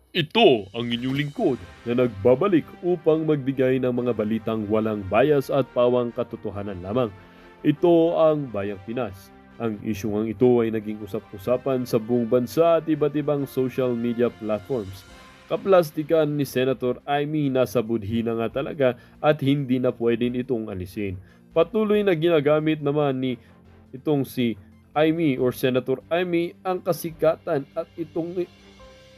Ito ang inyong lingkod na nagbabalik upang magbigay ng mga balitang walang bias at pawang katotohanan lamang. Ito ang Bayang Pinas. Ang isyung ito ay naging usap-usapan sa buong bansa at iba't ibang social media platforms. Kaplastikan ni Senator Amy nasa budhi na nga talaga at hindi na pwedeng itong alisin. Patuloy na ginagamit naman ni itong si Amy or Senator Amy ang kasikatan at itong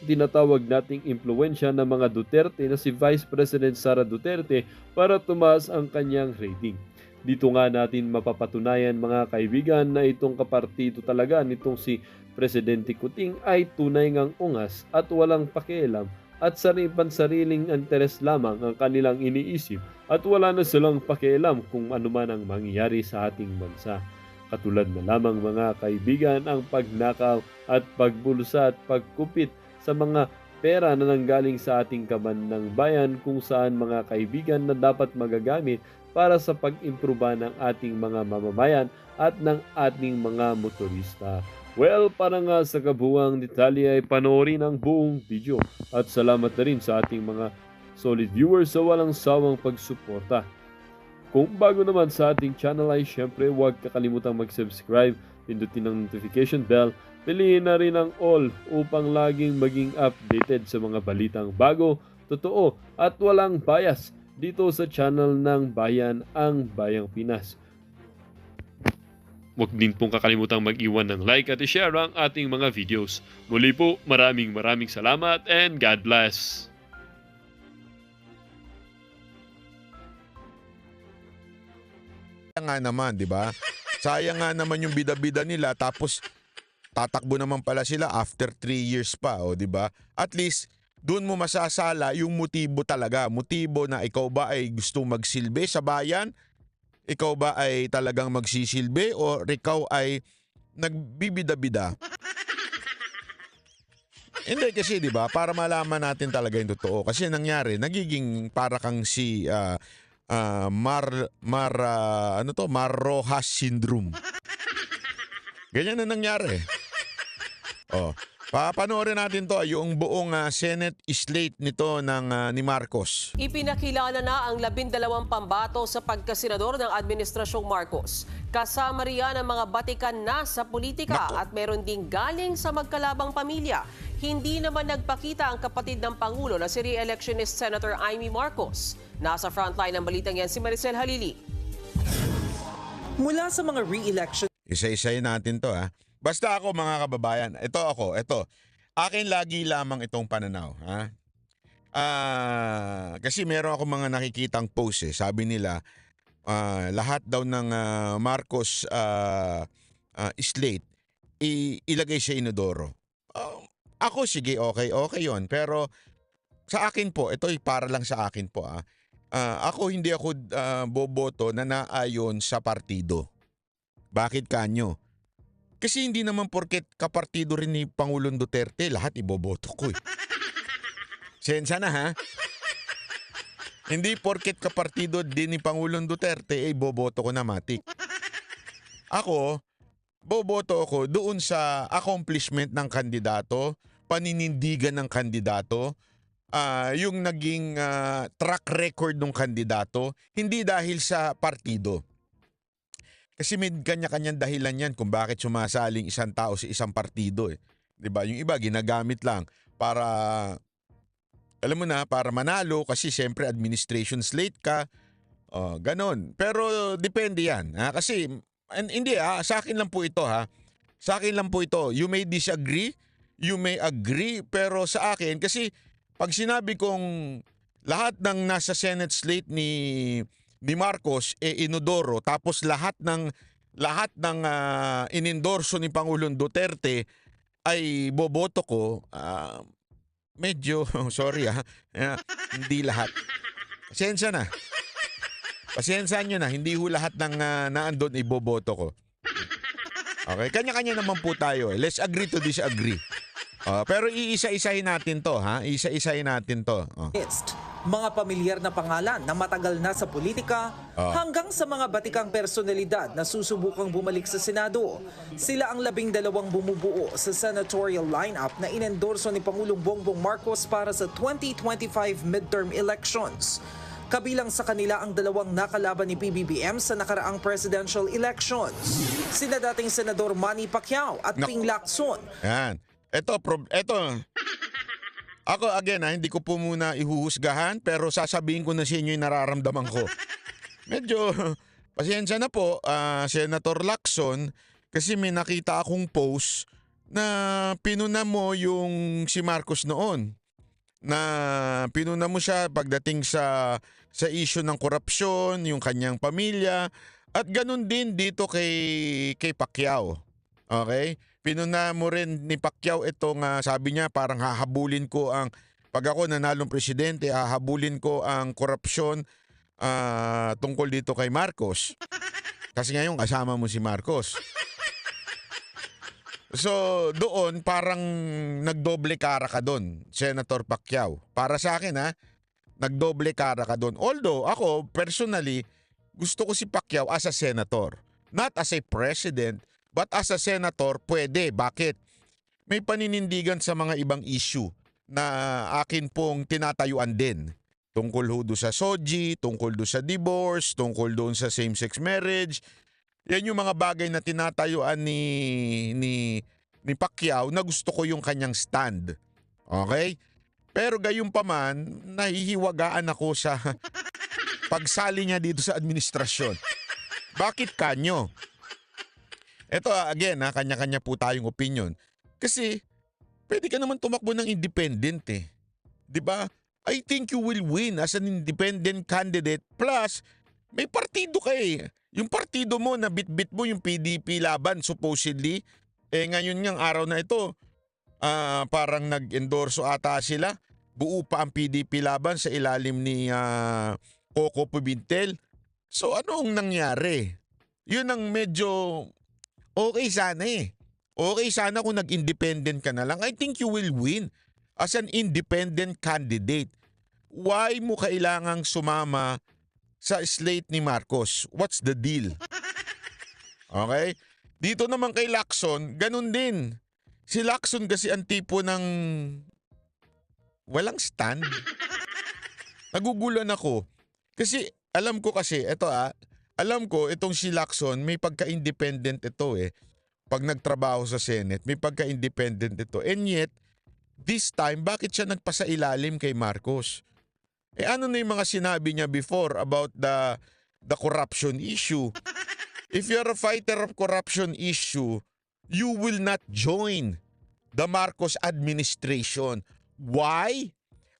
tinatawag nating impluensya ng mga Duterte na si Vice President Sara Duterte para tumaas ang kanyang rating. Dito nga natin mapapatunayan mga kaibigan na itong kapartito talaga nitong si Presidente Kuting ay tunay ngang ungas at walang pakialam at sariling interes lamang ang kanilang iniisip at wala na silang pakialam kung ano man ang mangyayari sa ating bansa. Katulad na lamang mga kaibigan ang pagnakaw at pagbulsa at pagkupit sa mga pera na nanggaling sa ating kaban ng bayan kung saan mga kaibigan na dapat magagamit para sa pag-improva ng ating mga mamamayan at ng ating mga motorista. Well, para nga sa kabuuang detalye ay panoorin ang buong video at salamat na rin sa ating mga solid viewers sa walang sawang pagsuporta. Kung bago naman sa ating channel ay syempre huwag kakalimutang mag-subscribe, pindutin ang notification bell, piliin na rin ang all upang laging maging updated sa mga balitang bago, totoo at walang bias dito sa channel ng Bayan ang Bayang Pinas. Huwag din pong kakalimutang mag-iwan ng like at i-share ang ating mga videos. Muli po, maraming salamat and God bless! Nga naman, 'di ba? Sayang nga naman yung bida-bida nila tapos tatakbo naman pala sila after 3 years pa, o 'di ba? At least doon mo masasala yung motibo talaga. Motibo na ikaw ba ay gustong magsilbi sa bayan? Ikaw ba ay talagang magsisilbi o ikaw ay nagbibida-bida? Hindi kasi 'di ba? Para malaman natin talaga yung totoo. Kasi nangyari, nagiging para kang si Mar Rojas syndrome. Ganyan na nangyari. Oh, papanoorin natin to yung buong Senate slate nito ng ni Marcos. Ipinakilala na ang 12 pambato sa pagkasenador ng Administrasyong Marcos. Kasama riyan ang mga batikan na sa politika at meron ding galing sa magkalabang pamilya. Hindi naman nagpakita ang kapatid ng Pangulo na si re-electionist Senator Amy Marcos. Nasa frontline ng balitang yan si Maricel Halili. Mula sa mga re-election. Isa-isayin natin to Basta ako mga kababayan, ito. Akin lagi lamang itong pananaw. Kasi meron ako mga nakikitang post Sabi nila, lahat daw ng Marcos slate, ilagay sa inodoro. Ako sige, okay yon. Pero sa akin po, ito para lang sa akin po. Hindi ako boboto na naayon sa partido. Bakit kanyo? Kasi hindi naman porket kapartido rin ni Pangulong Duterte, lahat iboboto ko Sensya na Hindi porket kapartido din ni Pangulong Duterte, boboto ko na matik. Ako, boboto ako doon sa accomplishment ng kandidato, paninindigan ng kandidato, yung naging track record ng kandidato, hindi dahil sa partido. Kasi may kanya-kanyang dahilan yan kung bakit sumasaling isang tao sa isang partido 'Di ba? Yung iba ginagamit lang para, alam mo na, para manalo kasi siyempre administration slate ka. Ganon. Pero depende yan. Kasi hindi sa akin lang po ito Sa akin lang po ito. You may disagree, you may agree, pero sa akin kasi pag sinabi kong lahat ng nasa Senate slate ni Marcos inodoro tapos lahat ng inendorso ni Pangulong Duterte ay boboto ko, medyo sorry hindi lahat. Pasensya nyo na, hindi ho lahat ng naandun iboboto ko. Okay, kanya-kanya naman po tayo Let's agree to disagree. Pero iisa-isahin natin to Iisa-isahin natin to. Mga pamilyar na pangalan na matagal na sa politika hanggang sa mga batikang personalidad na susubukang bumalik sa Senado. Sila ang 12 bumubuo sa senatorial lineup na inendorso ni Pangulong Bongbong Marcos para sa 2025 midterm elections. Kabilang sa kanila ang 2 nakalaban ni PBBM sa nakaraang presidential elections. Sina dating Senador Manny Pacquiao at Ping Lacson. Yan. Ito. Ako again, hindi ko po muna ihuhusgahan pero sasabihin ko na sa inyo yung nararamdaman ko. Medyo pasensya na po, Senator Lacson, kasi may nakita akong post na pinuna mo yung si Marcos noon. Na pinuna mo siya pagdating sa issue ng korupsyon, yung kanyang pamilya, at ganun din dito kay Pacquiao. Okay? Pinuna mo rin ni Pacquiao itong sabi niya parang hahabulin ko ang pag ako nanalong presidente, hahabulin ko ang korupsyon tungkol dito kay Marcos. Kasi ngayon kasama mo si Marcos. So, doon parang nagdoble kara ka doon, Senator Pacquiao. Para sa akin nagdoble kara ka doon. Although ako personally gusto ko si Pacquiao as a senator, not as a president, but as a senator pwede. Bakit? May paninindigan sa mga ibang issue na akin pong tinatayuan din. Tungkol do sa SOGI, tungkol do sa divorce, tungkol doon sa same-sex marriage. Yan yung mga bagay na tinatayuan ni Pacquiao na gusto ko yung kanyang stand. Okay? Pero gayunpaman, nahihiwagaan ako sa pagsali niya dito sa administrasyon. Bakit kanyo? Ito again, kanya-kanya po tayong opinion. Kasi pwede ka naman tumakbo ng independent eh. 'Di ba? I think you will win as an independent candidate plus may partido ka eh. Yung partido mo, na bit-bit mo yung PDP laban supposedly. Ngayon ngang araw na ito, parang nag-endorso ata sila. Buo pa ang PDP laban sa ilalim ni Coco Pimentel. So ano ang nangyari? Yun ang medyo okay sana eh. Okay sana kung nag-independent ka na lang. I think you will win as an independent candidate. Why mo kailangang sumama sa slate ni Marcos? What's the deal? Okay? Dito naman kay Lacson, ganun din. Si Lacson kasi ang tipo ng walang stand. Nagugulan ako. Kasi alam ko kasi, alam ko itong si Lacson may pagka-independent ito eh. Pag nagtrabaho sa Senate, may pagka-independent ito. And yet, this time, bakit siya nagpasailalim kay Marcos? Ano na yung mga sinabi niya before about the corruption issue? If you're a fighter of corruption issue, you will not join the Marcos administration. Why?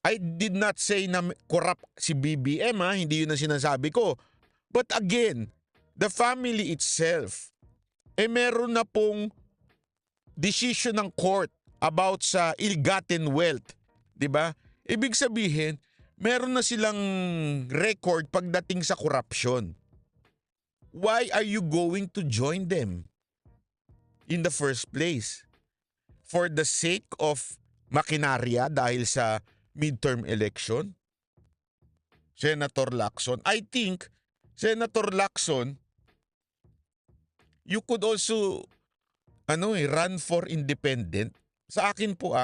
I did not say na corrupt si BBM hindi yun ang sinasabi ko. But again, the family itself, meron na pong decision ng court about sa ill-gotten wealth. 'Di ba? Ibig sabihin, meron na silang record pagdating sa corruption. Why are you going to join them in the first place? For the sake of makinarya dahil sa midterm election? Senator Lacson, I think, Senator Lacson, you could also run for independent. Sa akin po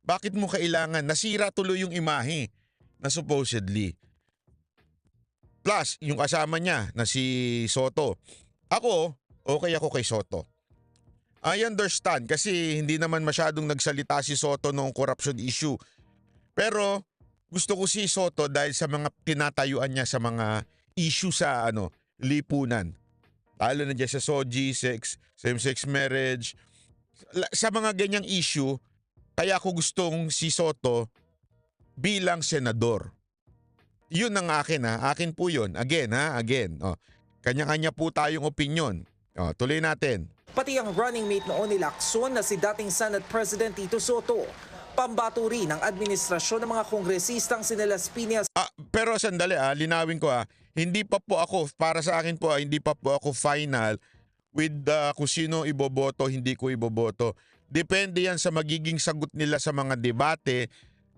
bakit mo kailangan? Nasira tuloy yung imahe na supposedly. Plus, yung kasama niya na si Soto. Ako, okay ako kay Soto. I understand kasi hindi naman masyadong nagsalita si Soto noong corruption issue. Pero gusto ko si Soto dahil sa mga tinatayuan niya sa mga issue sa lipunan. Lalo na dyan sa SOGI, same-sex marriage. Sa mga ganyang issue, kaya ako gustong si Soto bilang senador. Yun ang akin Akin po yun. Again. Kanya-kanya po tayong opinion. Tuloy natin. Pati ang running mate noon ni Lacson na si dating Senate President Tito Soto. Pambato rin ng administrasyon ng mga kongresistang sina Las Piñas. Pero sandali linawin ko hindi pa po ako, para sa akin po hindi pa po ako final with kung sino iboboto, hindi ko iboboto. Depende yan sa magiging sagot nila sa mga debate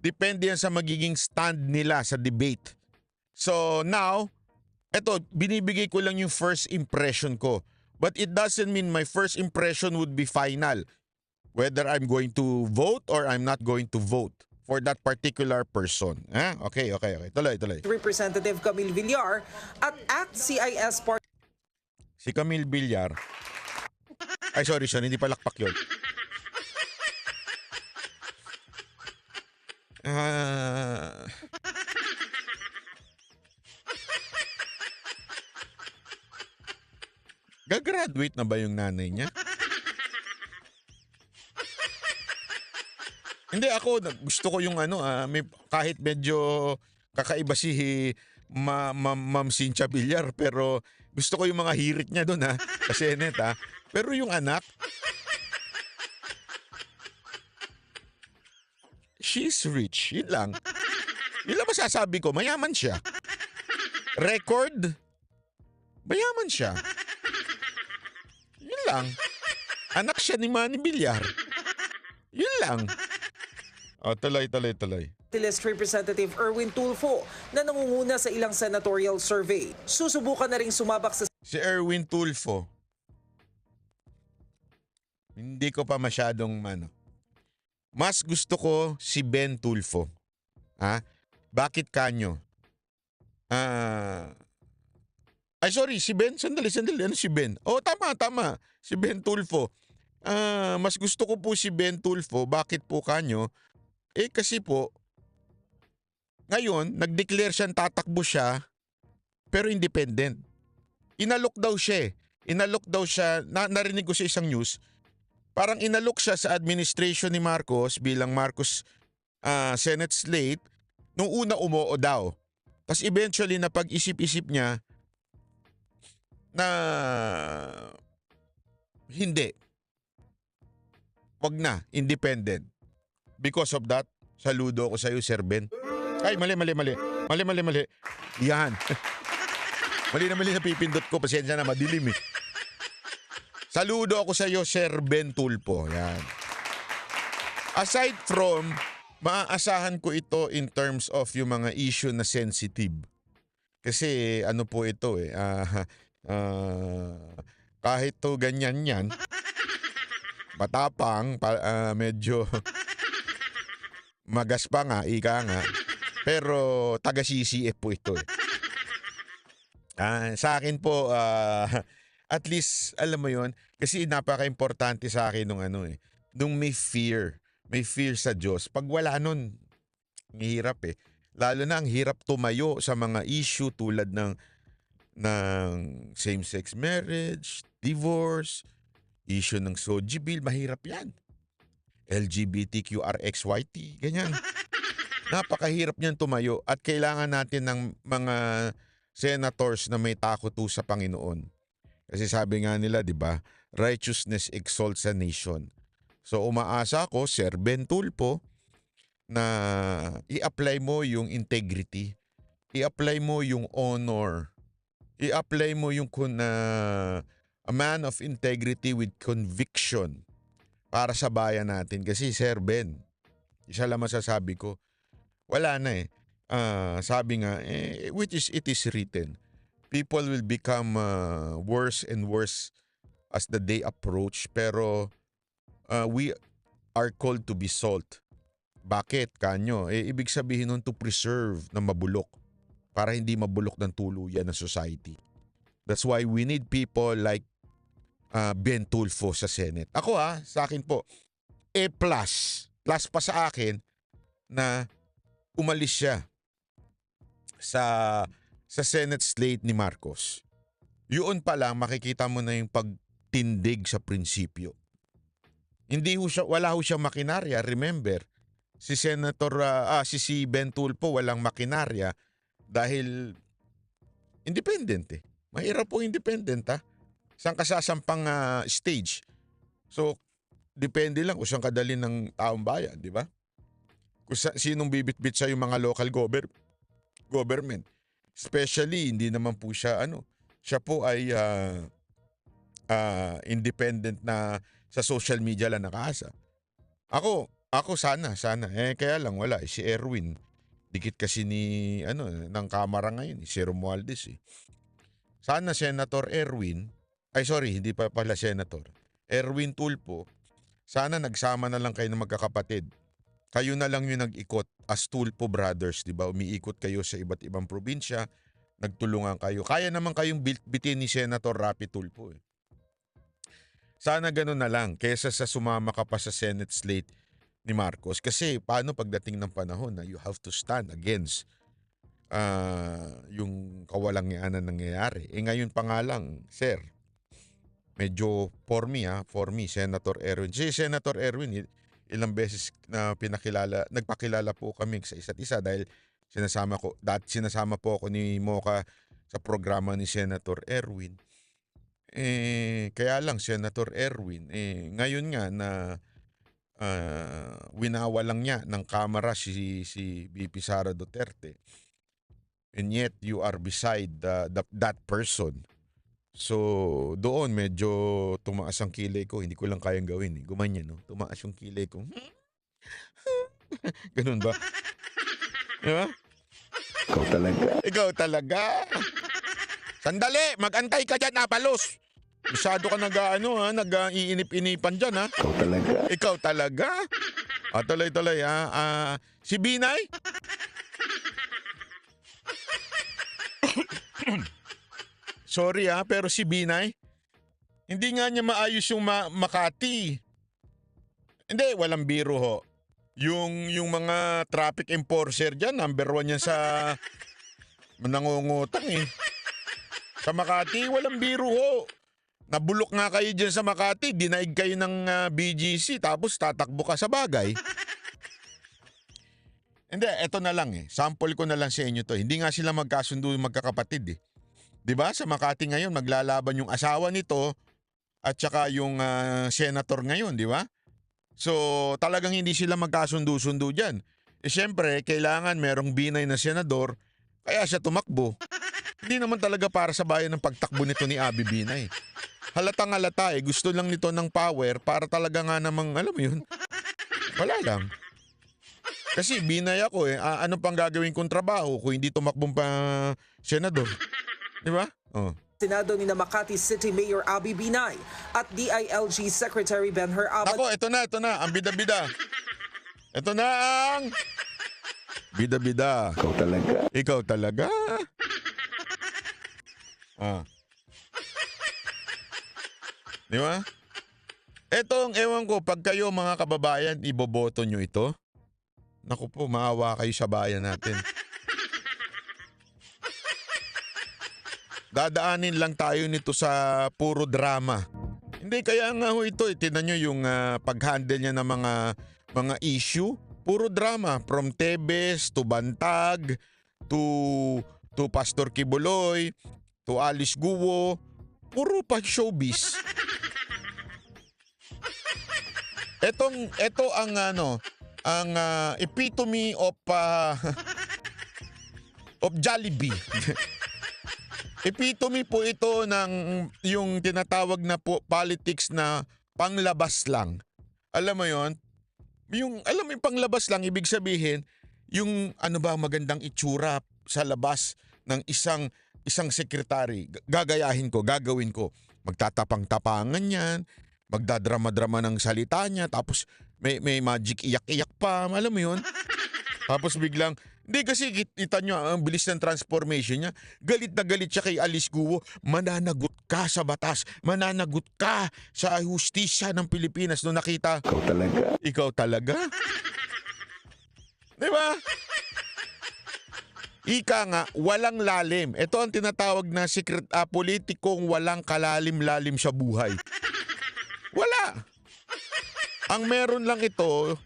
Depende yan sa magiging stand nila sa debate. So now, eto, binibigay ko lang yung first impression ko. But it doesn't mean my first impression would be final. Whether I'm going to vote or I'm not going to vote for that particular person. Okay. Tuloy. Representative Camille Villar at ACT CIS Party Si Camille Villar. Ay, sorry, hindi palakpak yun. Gagraduate na ba yung nanay niya? Hindi, ako gusto ko yung kahit medyo kakaiba si Ma'am Cynthia Villar, pero gusto ko yung mga hirit niya doon sa Senate Pero yung anak, she's rich. Yun lang. Yun lang masasabi ko, mayaman siya. Record, mayaman siya. Yun lang. Anak siya ni Manny Villar. Yun lang. Tuloy. List Representative Erwin Tulfo na nangunguna sa ilang senatorial survey. Susubukan na ring sumabak sa Si Erwin Tulfo. Hindi ko pa masyadong Mas gusto ko si Ben Tulfo. Bakit kanyo? Ay sorry, si Ben. Sandali. Ano si Ben? Tama. Si Ben Tulfo. Mas gusto ko po si Ben Tulfo. Bakit po kanyo? Kasi po, ngayon, nag-declare siyang tatakbo siya, pero independent. Inalok daw siya. Narinig ko sa isang news, parang inalok siya sa administration ni Marcos bilang Marcos Senate slate, nung una umoo daw. Tapos eventually, napag-isip-isip niya na hindi. Wag na, independent. Because of that, saludo ako sa iyo, Sir Ben. Ay, mali. Yan. mali na pipindot ko. Pasensya na, madilim Saludo ako sa iyo, Sir Ben Tulfo. Yan. Aside from, maaasahan ko ito in terms of yung mga issue na sensitive. Kasi ano po ito kahit to ganyan yan, matapang, medyo magaspa nga, ika nga. Pero taga-CCF po ito Sa akin po, at least, alam mo yon, kasi napaka-importante sa akin nung nung may fear sa Diyos. Pag wala nun, hirap Lalo na ang hirap tumayo sa mga issue tulad ng same-sex marriage, divorce, issue ng SOGI bill, mahirap yan. LGBTQRXYT, ganyan. Napakahirap niyan tumayo at kailangan natin ng mga senators na may takot sa Panginoon. Kasi sabi nga nila, di ba, righteousness exalts a nation. So umaasa ako, Sir Ben Tulfo, na i-apply mo yung integrity, i-apply mo yung honor, i-apply mo yung a man of integrity with conviction para sa bayan natin. Kasi Sir Ben, isa lang masasabi ko, wala na sabi nga, it is written, people will become worse and worse as the day approach, pero we are called to be salt. Bakit kanyo? Ibig sabihin nun to preserve na mabulok para hindi mabulok ng tuluyan ng society. That's why we need people like Ben Tulfo sa Senate. Ako sa akin po, plus pa sa akin na umalis siya sa Senate slate ni Marcos. Yun pa lang makikita mo na yung pagtindig sa prinsipyo. Wala ho siyang makinarya. Remember, si Ben Tulfo walang makinarya dahil independent Mahirap po independent Saan ka sasampang stage? So, depende lang kung saan kadali ng taong bayan, di ba? Kung sinong bibitbit sa yung mga local government. Especially, hindi naman po siya, siya po ay independent na sa social media lang nakaasa. Ako, Ako sana. Kaya lang wala. Si Erwin. Dikit kasi ng kamera ngayon, si Romualdez eh. Sana Senator Erwin, hindi pa pala Senator. Erwin Tulfo, sana nagsama na lang kayo ng magkakapatid. Kayo na lang yung nag-ikot as Tulfo Brothers, di ba? Umiikot kayo sa iba't ibang probinsya, nagtulungan kayo. Kaya naman kayong bitin ni Senator Rapi Tulfo eh. Sana ganun na lang, kesa sa sumama ka pa sa Senate slate ni Marcos. Kasi paano pagdating ng panahon na you have to stand against yung kawalang-yaanan nangyayari. Ngayon pa nga lang, sir, medyo for me, Senator Erwin. Si Senator Erwin, ilang beses na nagpakilala po kami sa isa't isa dahil sinasama po ako ni Mocha sa programa ni Senator Erwin. Kaya lang, Senator Erwin, ngayon nga na winawalang niya ng kamera si VP Sara Duterte. And yet, you are beside that person. So, doon medyo tumaas ang kilay ko. Hindi ko lang kayang gawin. Gumanyan, no? Tumaas yung kilay ko. Ganun ba? Diba? Ikaw talaga. Sandali, mag-antay ka dyan, Abalos. Masyado ka nag-iinip-inipan dyan, ha? Ikaw talaga. Tuloy-tuloy, ha? Si Binay? Sorry, pero si Binay, hindi nga niya maayos yung Makati. Hindi, walang biro ho. Yung mga traffic enforcer dyan, number 1 yan sa nangungutang eh. Sa Makati, walang biro ho. Nabulok nga kayo dyan sa Makati, dinaig kayo ng BGC, tapos tatakbo ka sa bagay. Hindi, eto na lang eh. Sample ko na lang sa inyo to. Hindi nga sila magkasundo yung magkakapatid eh. 'Di ba? Sa Makati ngayon, naglalaban yung asawa nito at saka yung senator ngayon, di ba? So, talagang hindi sila magkasundo-sundo dyan. Siyempre, kailangan merong Binay na senador, kaya siya tumakbo. Hindi naman talaga para sa bayan ng pagtakbo nito ni Abby Binay. Halatang-halata eh. Gusto lang nito ng power para talaga nga namang, alam mo yun, wala lang. Kasi Binay ako eh. Ano pang gagawin kong trabaho kung hindi tumakbong pa senador? Di ba? Oh. Senado ni Makati City Mayor Abby Binay at DILG Secretary Benher Abad. Ako, ito na. Ang bida-bida. Ito na ang bida-bida. Ikaw talaga. Di ba? Etong, ewan ko, pag kayo mga kababayan, iboboto nyo ito. Naku po, maawa kayo sa bayan natin. Dadaanin lang tayo nito sa puro drama. Hindi, kaya nga ho ito. Tingnan nyo yung pag-handle niya ng mga issue. Puro drama. From Tebes to Bantag to Pastor Kibuloy to Alice Guo. Puro pa showbiz. Ito ang epitome of Jollibee. Epitome po ito ng yung tinatawag na politics na panglabas lang. Alam mo yon? Yung panglabas lang, ibig sabihin, yung magandang itsura sa labas ng isang sekretary. Gagawin ko. Magtatapang-tapangan yan, magdadrama-drama ng salita niya, tapos may magic iyak-iyak pa, alam mo yun? Tapos biglang, hindi kasi kita nyo ang bilis ng transformation niya. Galit na galit siya kay Alice Guo. Mananagot ka sa batas. Mananagot ka sa hustisya ng Pilipinas. Nung nakita, Ikaw talaga? Di ba? Ika nga, walang lalim. Ito ang tinatawag na politikong walang kalalim-lalim sa buhay. Wala. Ang meron lang ito,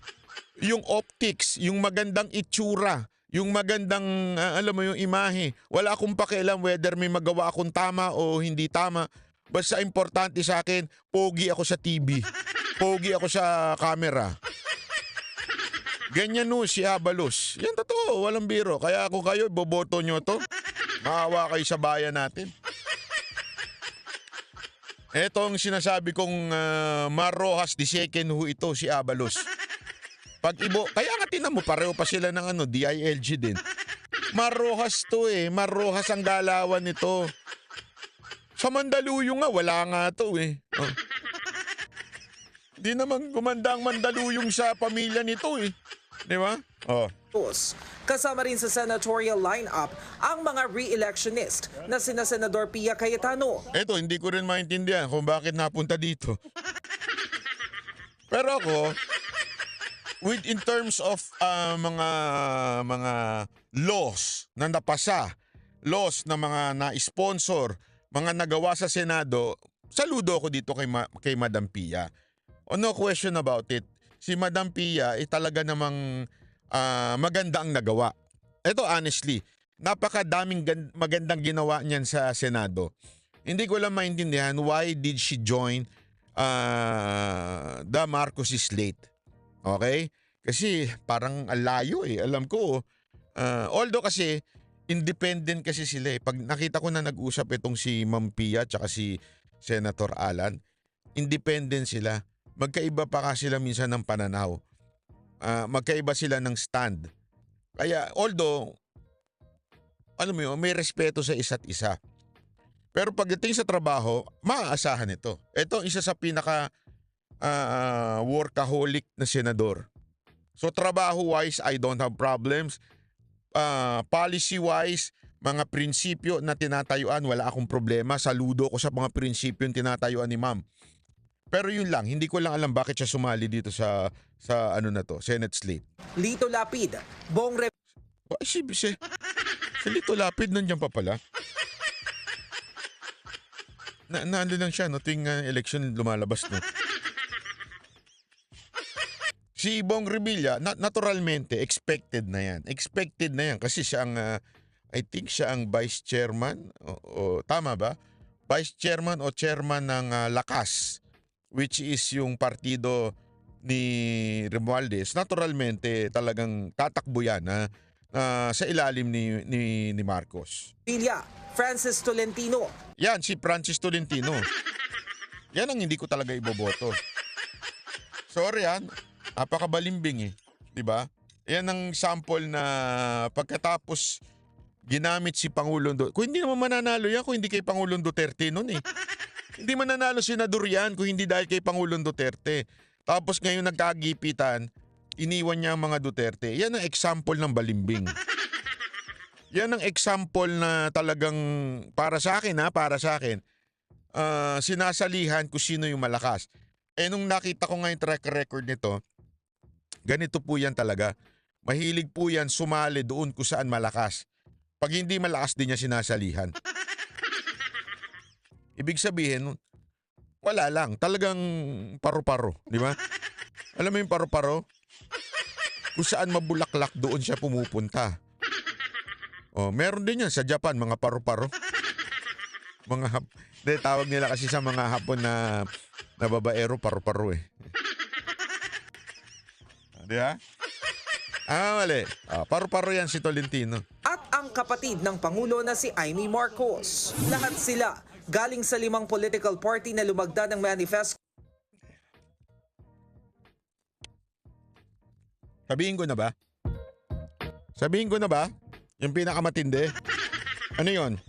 yung optics, yung magandang itsura, yung magandang, yung imahe. Wala akong pakialam whether may magawa akong tama o hindi tama. Basta importante sa akin, pogi ako sa TV. Pogi ako sa camera. Ganyan si Abalos. Yan totoo, walang biro. Kaya kung kayo, boboto nyo to. Maawa kayo sa bayan natin. Etong sinasabi kong Mar Rojas II ito, si Abalos. Kaya nga tinan mo, pareho pa sila ng DILG din. Marohas to eh. Marohas ang galawan nito. Sa Mandaluyong nga, wala nga to eh. Oh. Di naman gumanda ang Mandaluyong sa pamilya nito eh. Di ba? Oh. Kasama rin sa senatorial lineup ang mga re-electionist na sina Senador Pia Cayetano. Eto, hindi ko rin maintindihan kung bakit napunta dito. Pero ako, in terms of mga laws na napasa, laws na mga na-sponsor, mga nagawa sa Senado, saludo ako dito kay Madam Pia. No question about it. Si Madam Pia ay talaga namang maganda ang nagawa. Ito honestly, napakadaming magandang ginawa niyan sa Senado. Hindi ko lang maintindihan why did she join the Marcos slate. Okay? Kasi parang alayo eh. Alam ko, although kasi independent kasi sila eh. Pag nakita ko na nag-usap itong si Ma'am Pia at si Senator Alan, independent sila. Magkaiba pa kasi sila minsan ng pananaw. Magkaiba sila ng stand. Kaya although, alam mo yun, may respeto sa isa't isa. Pero pagdating sa trabaho, maaasahan ito. Ito isa sa pinaka workaholic na senador. So trabaho-wise, I don't have problems. Policy-wise, mga prinsipyo na tinatayuan, wala akong problema. Saludo ko sa mga prinsipyo yung tinatayuan ni Ma'am. Pero yun lang, hindi ko lang alam bakit siya sumali dito sa Senate slate. Lito Lapid, Si Lito Lapid nandiyan pa pala. Naano lang siya, no? Tuwing election lumalabas, no? Si Bong Revilla, naturalmente, expected na yan. Expected na yan kasi siya ang, I think siya ang vice chairman, o tama ba? Vice chairman o chairman ng Lakas, which is yung partido ni Romualdez. Naturalmente, talagang tatakbo yan sa ilalim ni Marcos. Villa, Francis Tolentino. Yan, si Francis Tolentino. Yan ang hindi ko talaga iboboto. Sorry napakabalimbing eh. Diba? Yan ang sample na pagkatapos ginamit si Pangulong Duterte. Kung hindi naman mananalo yan, kung hindi kay Pangulong Duterte nun eh. Hindi mananalo senador yan kung hindi dahil kay Pangulong Duterte. Tapos ngayon nagkagipitan, iniwan niya ang mga Duterte. Yan ang example ng balimbing. Yan ang example na talagang para sa akin sinasalihan kung sino yung malakas. Nung nakita ko nga yung track record nito, ganito po yan talaga. Mahilig po yan sumali doon kung saan malakas. Pag hindi malakas din niya sinasalihan. Ibig sabihin, wala lang. Talagang paru-paro. Di ba? Alam mo yung paru-paro? Kung saan mabulaklak doon siya pumupunta. Meron din yan sa Japan, mga paru-paro. Tawag nila kasi sa mga Hapon na babaero, paru-paro eh. Di ba? Mali. Paru-paro yan si Tolentino. At ang kapatid ng Pangulo na si Amy Marcos. Lahat sila galing sa 5 political party na lumagda ng manifesto. Sabihin ko na ba? Yung pinakamatindi. Ano yon?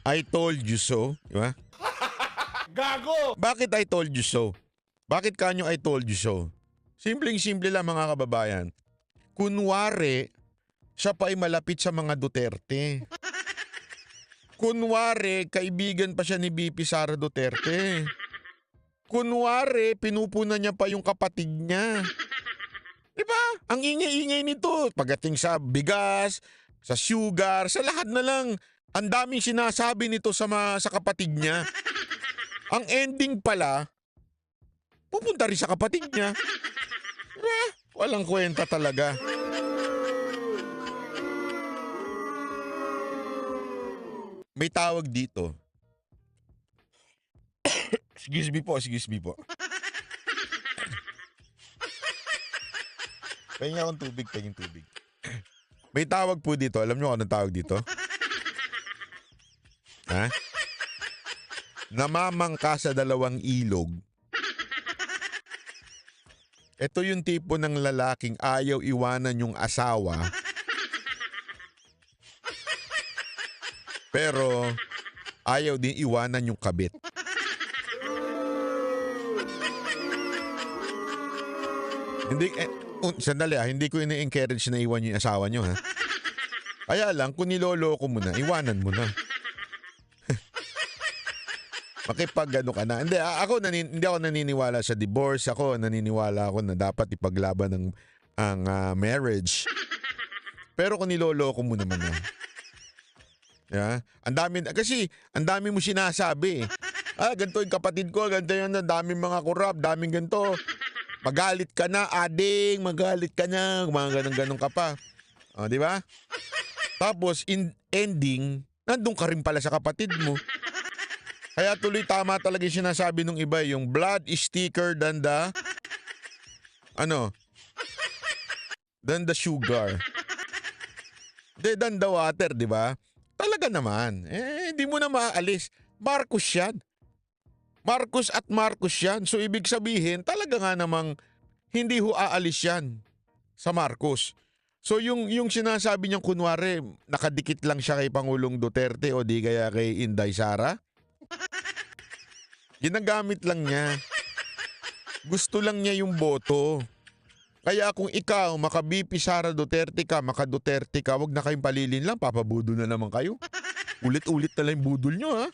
I told you so. Diba? Gago! Bakit I told you so? Bakit kanyo I told you so? Simpleng-simple lang mga kababayan. Kunwari, siya pa ay malapit sa mga Duterte. Kunwari, kaibigan pa siya ni BP Sara Duterte. Kunwari, pinupunan niya pa yung kapatid niya. Diba? Ang ingay-ingay nito. Pagdating sa bigas, sa sugar, sa lahat na lang. Ang daming sinasabi nito sa kapatid niya. Ang ending pala, pupunta rin sa kapatid niya. Diba? Walang kwenta talaga. May tawag dito. Excuse me po. Pahinga akong tubig. May tawag po dito. Alam niyo kung anong tawag dito? Namamangka sa dalawang ilog. Ito yung tipo ng lalaking ayaw iwanan yung asawa, pero ayaw din iwanan yung kabit. Hindi, sandali hindi ko ini-encourage na iwan yung asawa nyo ha. Kaya lang, kung niloloko mo na, iwanan mo na. Makipag-ano ka na. Hindi, hindi ako naniniwala sa divorce. Ako, naniniwala ako na dapat ipaglaban ang marriage. Pero kung niloloko mo naman na. Yeah? Kasi ang dami mo sinasabi. Ganito yung kapatid ko, ganito yun, daming mga korap, daming ganito. Magalit ka na, ading, magalit ka na, mga ganun-ganun ka pa. Di ba? Tapos, ending, nandun ka rin pala sa kapatid mo. Kaya tuloy tama talaga yung sinasabi ng iba, yung blood is thicker than the sugar. Than the water, di ba? Talaga naman. Hindi mo na maaalis. Marcos yan. Marcos at Marcos yan. So ibig sabihin, talaga nga namang hindi ho aalis yan sa Marcos. So yung sinasabi niyang kunwari, nakadikit lang siya kay Pangulong Duterte o di kaya kay Inday Sara. Ginagamit lang niya. Gusto lang niya yung boto. Kaya kung ikaw, maka-BP Sara Duterte ka, maka-Duterte ka, wag na kayong palilin lang, papabudol na naman kayo. Ulit-ulit na lang yung budol nyo, ha?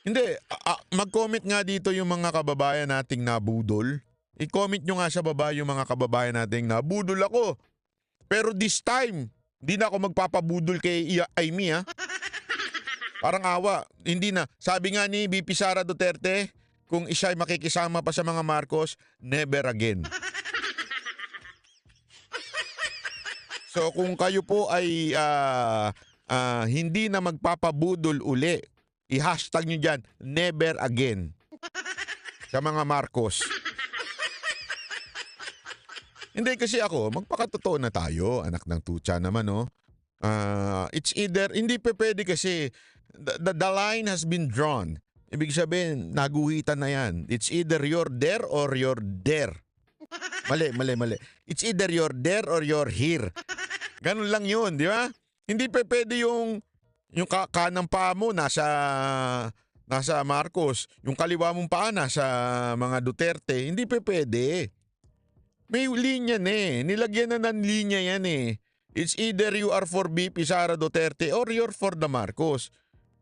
Hindi, mag-comment nga dito yung mga kababayan nating nabudol. I-comment nyo nga sa baba yung mga kababayan nating nabudol ako. Pero this time, hindi na ako magpapabudol kay Amy, ha? Parang awa, hindi na. Sabi nga ni BP Sara Duterte, kung isa'y makikisama pa sa mga Marcos, never again. So kung kayo po ay hindi na magpapabudol uli, i-hashtag nyo dyan, never again. Sa mga Marcos. Hindi kasi ako, magpakatotoo na tayo, anak ng tutsa naman, no? It's either, hindi pa pwede kasi, the line has been drawn. Ibig sabihin, naguhitan na yan. It's either you're there or you're there. Mali. It's either you're there or you're here. Ganun lang yun, di ba? Hindi pa pwede yung kanang paa mo nasa Marcos, yung kaliwa mong paa nasa mga Duterte. Hindi pa pwede. May linya na eh. Nilagyan na ng linya yan eh. It's either you are for BP Sara Duterte or you're for the Marcos.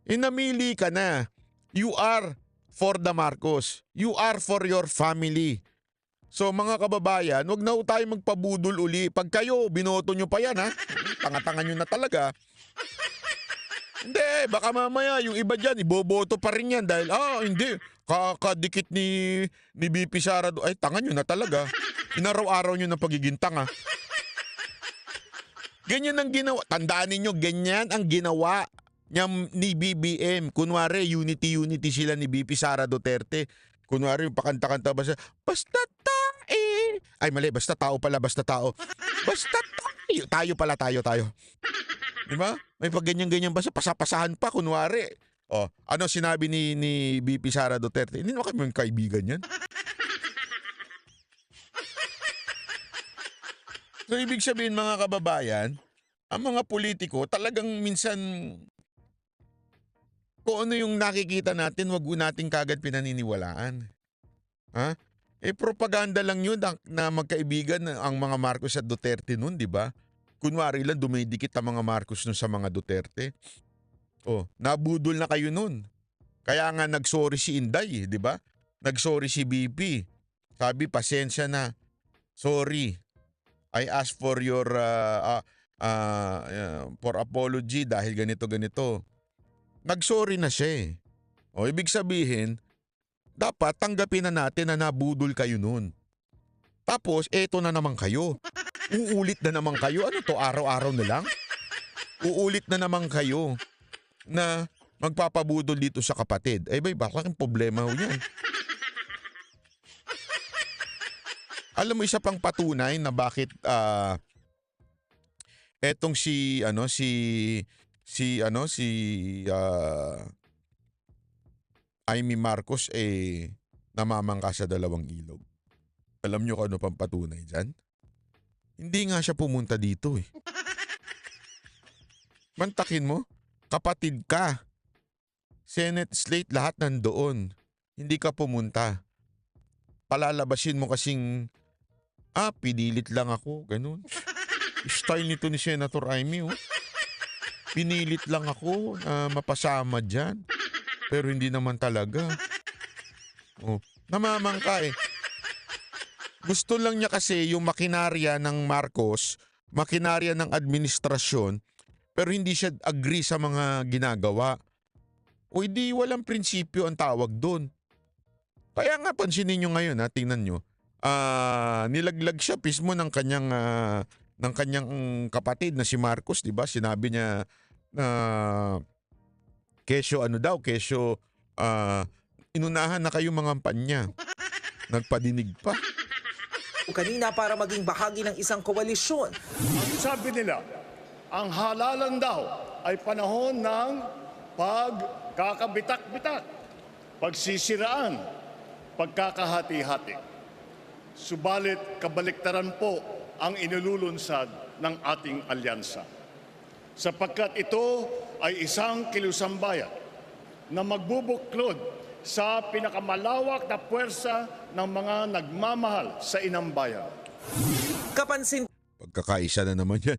Namili ka na. You are for the Marcos. You are for your family. So mga kababayan, wag na tayo magpabudol uli. Pag kayo, binoto nyo pa yan ha. Tanga-tanga nyo na talaga. Hindi, baka mamaya yung iba dyan, iboboto pa rin yan dahil, hindi, kakadikit ni BP Sara. Ay, tanga nyo na talaga. Inaraw-araw nyo ng pagiging tanga. Ganyan ang ginawa. Tandaan ninyo, ganyan ang ginawa niya ni BBM. Kunwari, unity sila ni BP Sara Duterte. Kunwari, yung pakanta-kanta ba siya, basta tae. Ay, mali, basta tao pala, basta tao. Basta tayo. Tayo pala, tayo. Di ba? May pag ganyan-ganyan ba siya, pasapasahan pa, kunwari. Ano sinabi ni BP Sara Duterte? Hindi naman kami kaibigan yan. So, ibig sabihin mga kababayan, ang mga politiko talagang minsan kung ano yung nakikita natin, wag nating kagad pinaniniwalaan. Ha? Propaganda lang yun na magkaibigan ang mga Marcos at Duterte nun, di ba? Kunwari lang dumidikit ang mga Marcos nun sa mga Duterte. Nabudol na kayo nun. Kaya nga nagsorry si Inday, di ba? Nagsorry si BP. Sabi, pasensya na. Sorry. I ask for your for apology dahil ganito. Nagsorry na siya eh. Ibig sabihin, dapat tanggapin na natin na nabudol kayo nun. Tapos, eto na naman kayo. Uulit na naman kayo. Ano to, araw-araw na lang? Uulit na naman kayo na magpapabudol dito sa kapatid. Bakit ang problema ho yan? Alam mo, isa pang patunay na bakit etong si Amy Marcos namamangka sa dalawang ilog. Alam nyo kung ano pang patunay dyan? Hindi nga siya pumunta dito eh. Mantakin mo, kapatid ka. Senate slate lahat nandoon. Hindi ka pumunta. Palalabasin mo kasing, pinilit lang ako, ganun. Style nito ni Senator Amy, oh. Pinilit lang ako na mapasama dyan. Pero hindi naman talaga. Oh, namamangka eh. Gusto lang niya kasi yung makinarya ng Marcos, makinarya ng administrasyon, pero hindi siya agree sa mga ginagawa. O hindi walang prinsipyo ang tawag doon. Kaya nga pansinin nyo ngayon, tingnan nyo. Nilaglag siya mismo ng kanyang kapatid na si Marcos, 'di ba? Sinabi niya na kesyo inunahan na kayo mga kampanya. Nagpadinig pa. Kanina para maging bahagi ng isang koalisyon. Sabi nila, ang halalan daw ay panahon ng pagkakabitak-bitak, pagsisiraan, pagkakahati-hati. Subalit kabaliktaran po ang inululunsad ng ating alyansa. Sapagkat ito ay isang kilusambayan na magbubuklod sa pinakamalawak na puwersa ng mga nagmamahal sa inang bayan. Kapansin Pagkakaisa na naman yan.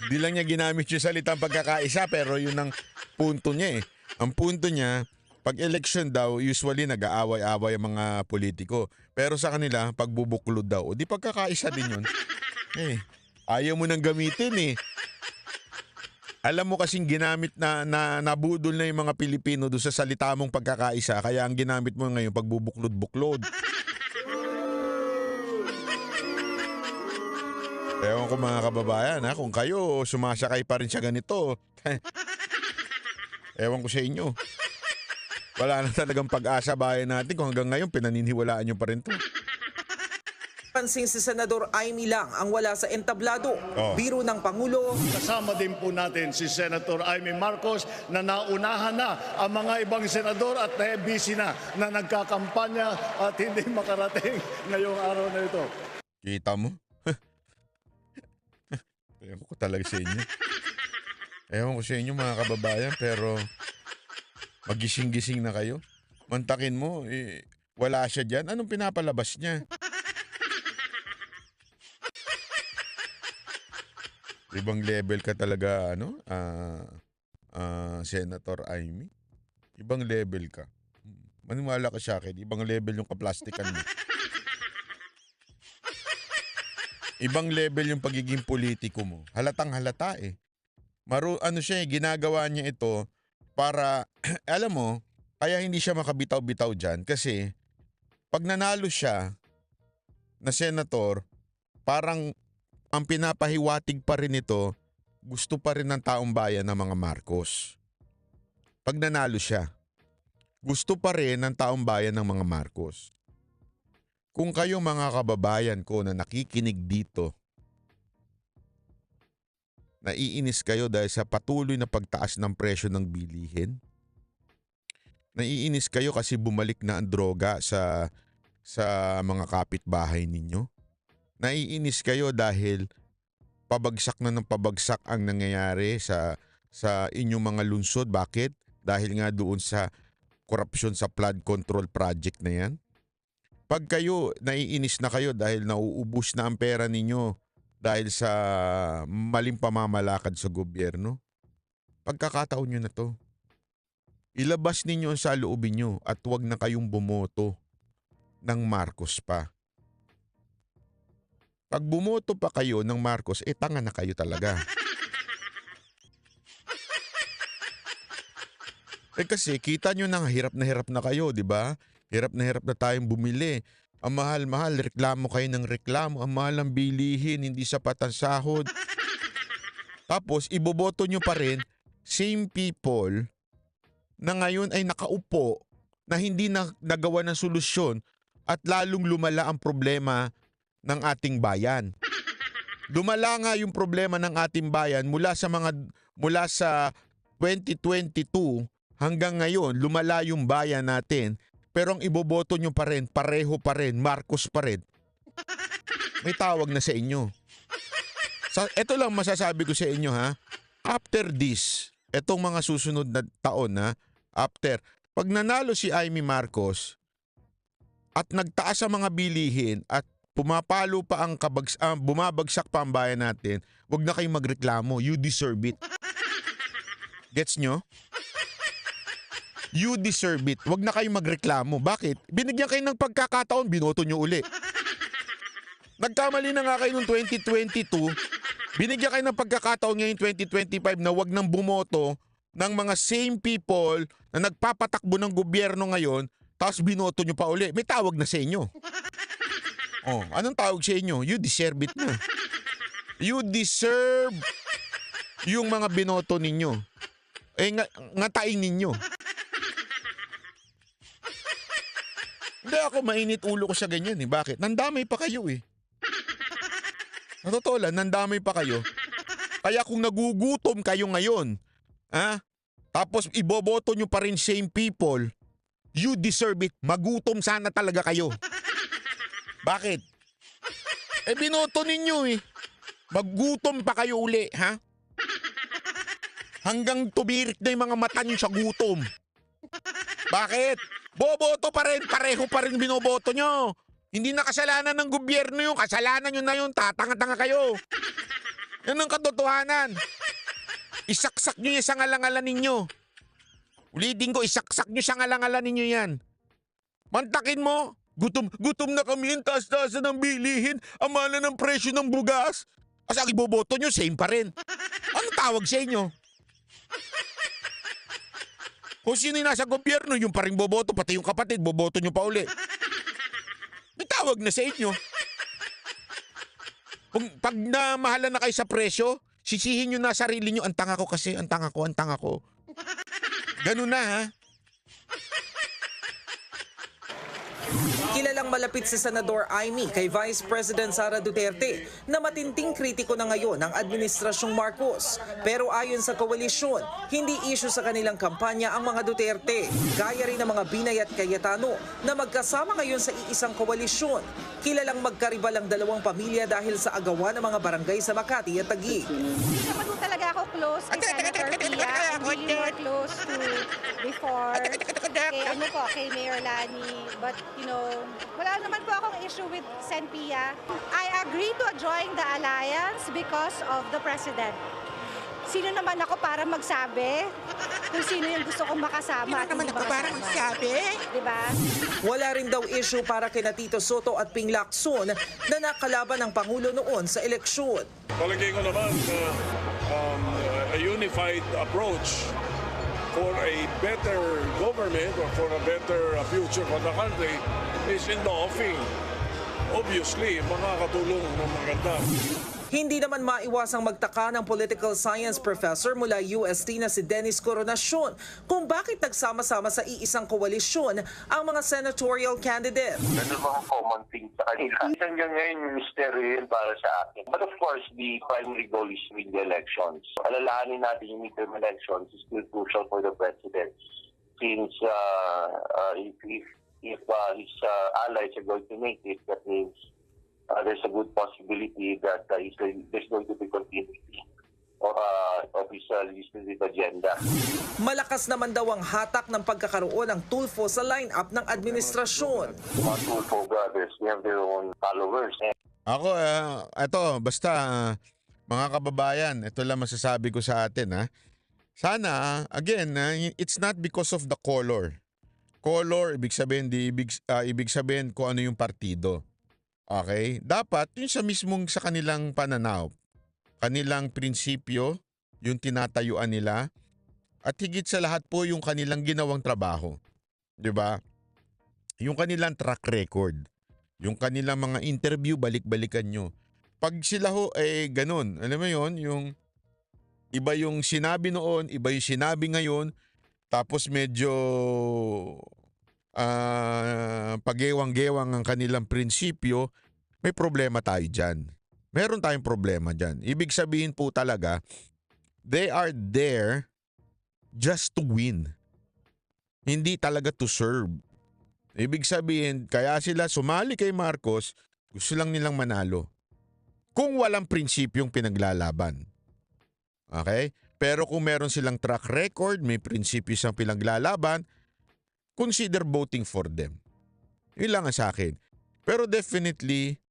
Hindi lang niya ginamit yung salitang pagkakaisa pero yun ang punto niya eh. Ang punto niya, pag election daw, usually nag-aaway-aaway ang mga politiko. Pero sa kanila, pagbubuklod daw. O di pagkakaisa din yun. Ayaw mo nang gamitin eh. Alam mo kasing ginamit na nabudol na yung mga Pilipino doon sa salita mong pagkakaisa. Kaya ang ginamit mo ngayon, pagbubuklod-buklod. Ewan ko mga kababayan, kung kayo sumasakay pa rin sa ganito, ewan ko sa inyo. Wala na talagang pag-asa bayan natin kung hanggang ngayon pinaniniwalaan nyo pa rin to. Pansin si Senador Amy lang ang wala sa entablado. Oh. Biro ng Pangulo. Kasama din po natin si Senator Amy Marcos na naunahan na ang mga ibang senador at busy na nagkakampanya at hindi makarating ngayong araw na ito. Kita mo? Ewan ko talaga sa inyo. Ewan ko sa inyo mga kababayan pero magising-gising na kayo. Mantakin mo, wala siya dyan. Anong pinapalabas niya? Ibang level ka talaga, Senator Amy. Ibang level ka. Maniwala ka sa akin, ibang level yung kaplastikan mo. Ibang level yung pagiging politiko mo. Halatang halata eh. Ginagawa niya ito para, alam mo, kaya hindi siya makabitaw-bitaw dyan kasi pag nanalo siya na senator, parang ang pinapahiwatig pa rin ito, gusto pa rin ng taong bayan ng mga Marcos. Pag nanalo siya, gusto pa rin ng taong bayan ng mga Marcos. Kung kayo mga kababayan ko na nakikinig dito, naiinis kayo dahil sa patuloy na pagtaas ng presyo ng bilihin, naiinis kayo kasi bumalik na ang droga sa mga kapitbahay ninyo, naiinis kayo dahil pabagsak na ng pabagsak ang nangyayari sa inyong mga lungsod. Bakit? Dahil nga doon sa korupsyon sa flood control project na yan. Pag kayo, naiinis na kayo dahil nauubos na ang pera ninyo dahil sa maling pamamalakad sa gobyerno, pagkakataon nyo na to. Ilabas ninyo ang saloobin nyo at huwag na kayong bumoto ng Marcos pa. Pag bumoto pa kayo ng Marcos, tanga na kayo talaga. Kasi kita nyo na hirap na kayo, di ba? Hirap na tayong bumili. Ang mahal-mahal, reklamo kayo ng reklamo. Ang mahal ng bilihin, hindi sapat ang sahod. Tapos, iboboto nyo pa rin same people na ngayon ay nakaupo na hindi na nagawa ng solusyon at lalong lumala ang problema ng ating bayan. Lumala nga yung problema ng ating bayan mula sa 2022 hanggang ngayon, lumala yung bayan natin. pero ang iboboto nyo pa rin, pareho pa rin, Marcos pa rin, may tawag na sa inyo. Ito lang masasabi ko sa inyo ha. After this, etong mga susunod na taon ha, pag nanalo si Amy Marcos at nagtaas ang mga bilihin at pumapalo pa ang bumabagsak pa ang bayan natin, wag na kayong magreklamo. You deserve it. Gets nyo? You deserve it. Wag na kayong magreklamo. Bakit? Binigyan kayo ng pagkakataon, binoto nyo uli. Nagkamali na nga kayo noong 2022. Binigyan kayo ng pagkakataon ngayon 2025 na wag nang bumoto ng mga same people na nagpapatakbo ng gobyerno ngayon, tapos binoto nyo pa uli. May tawag na sa inyo. Oh, anong tawag sa inyo? You deserve it na. You deserve yung mga binoto ninyo. Ngatain ninyo. Hindi ako mainit ulo ko sa ganyan eh. Bakit? Nandamay pa kayo eh. Sa totoo lang, nandamay pa kayo. Kaya kung nagugutom kayo ngayon, tapos iboboto nyo pa rin same people, you deserve it. Magutom sana talaga kayo. Bakit? Binoto ninyo eh. Maggutom pa kayo uli, ha? Hanggang tumirik na yung mga mata nyo sa gutom. Bakit? Boboto pa rin, pareho pa rin binoboto nyo. Hindi na kasalanan ng gobyerno yung kasalanan nyo na yun, tatanga-tanga kayo. Yan ang katotohanan. Isaksak nyo yan sa ngalangalan ninyo. Ulitin ko, isaksak nyo sa ngalangalan ninyo yan. Mantakin mo, gutom na kami, taas-taasan ng bilihin, amala ng presyo ng bugas. Kasi ang iboboto nyo, same pa rin. Ano tawag sa inyo? Kung sino yung nasa gobyerno, yung pa rin boboto, pati yung kapatid, boboto nyo pa uli. May tawag na sa inyo. Kung pag namahalan na kayo sa presyo, sisihin nyo na sarili nyo, ang tanga ko kasi, ang tanga ko. Ganun na ha. Kilalang malapit si Senador Amy kay Vice President Sara Duterte na matinding kritiko na ngayon ng Administrasyong Marcos. Pero ayon sa koalisyon, hindi issue sa kanilang kampanya ang mga Duterte. Gaya rin ng mga Binay at Cayetano na magkasama ngayon sa iisang koalisyon. Kilalang magkaribal ang dalawang pamilya dahil sa agawan ng mga barangay sa Makati at Taguig. Hindi naman po talaga ako close kay Senator Pia. I'm really more close to before kay Mayor Lani. But, wala naman po akong issue with Sen Pia. I agree to join the alliance because of the President. Sino naman ako para magsabi kung sino yung gusto kong makasama at hindi makasama? Diba? Wala rin daw issue para kina Tito Soto at Ping Lacson na nakalaban ng Pangulo noon sa eleksyon. Palagay ko naman a unified approach for a better government or for a better future for the country is in the offing. Obviously, makakatulong ng maganda. Hindi naman maiwasang magtaka ng political science professor mula UST na si Dennis Coronacion kung bakit nagsama-sama sa iisang koalisyon ang mga senatorial candidates. Ano mga common things sa kanila? Hanggang ngayon, mystery yun para sa akin. But of course, the primary goal is win the elections. Alalahanin natin yung midterm elections is still crucial for the president since if his allies are going to make it, that means there's a good possibility that there's going to be continuity of his legislative agenda. Malakas naman daw ang hatak ng pagkakaroon ng Tulfo sa lineup ng administrasyon. Mga Tulfo brothers, they have their own followers. Ako, basta mga kababayan, ito lang masasabi ko sa atin ha. Sana, again, it's not because of the color. Color, ibig sabihin, ibig sabihin kung ano yung partido. Okay? Dapat, yun sa kanilang pananaw, kanilang prinsipyo, yung tinatayuan nila, at higit sa lahat po yung kanilang ginawang trabaho. 'Di ba? Yung kanilang track record, yung kanilang mga interview, balik-balikan nyo. Pag sila ho, ganun, alam mo yun, yung iba yung sinabi noon, iba yung sinabi ngayon, tapos medyo pagewang-gewang ang kanilang prinsipyo, may problema tayo dyan. Meron tayong problema dyan. Ibig sabihin po talaga, they are there just to win. Hindi talaga to serve. Ibig sabihin, kaya sila sumali kay Marcos, gusto lang nilang manalo. Kung walang prinsipyong pinaglalaban. Okay? Pero kung meron silang track record, may prinsipyo silang pinaglalaban, consider voting for them. Yun lang ang sa akin. Pero definitely,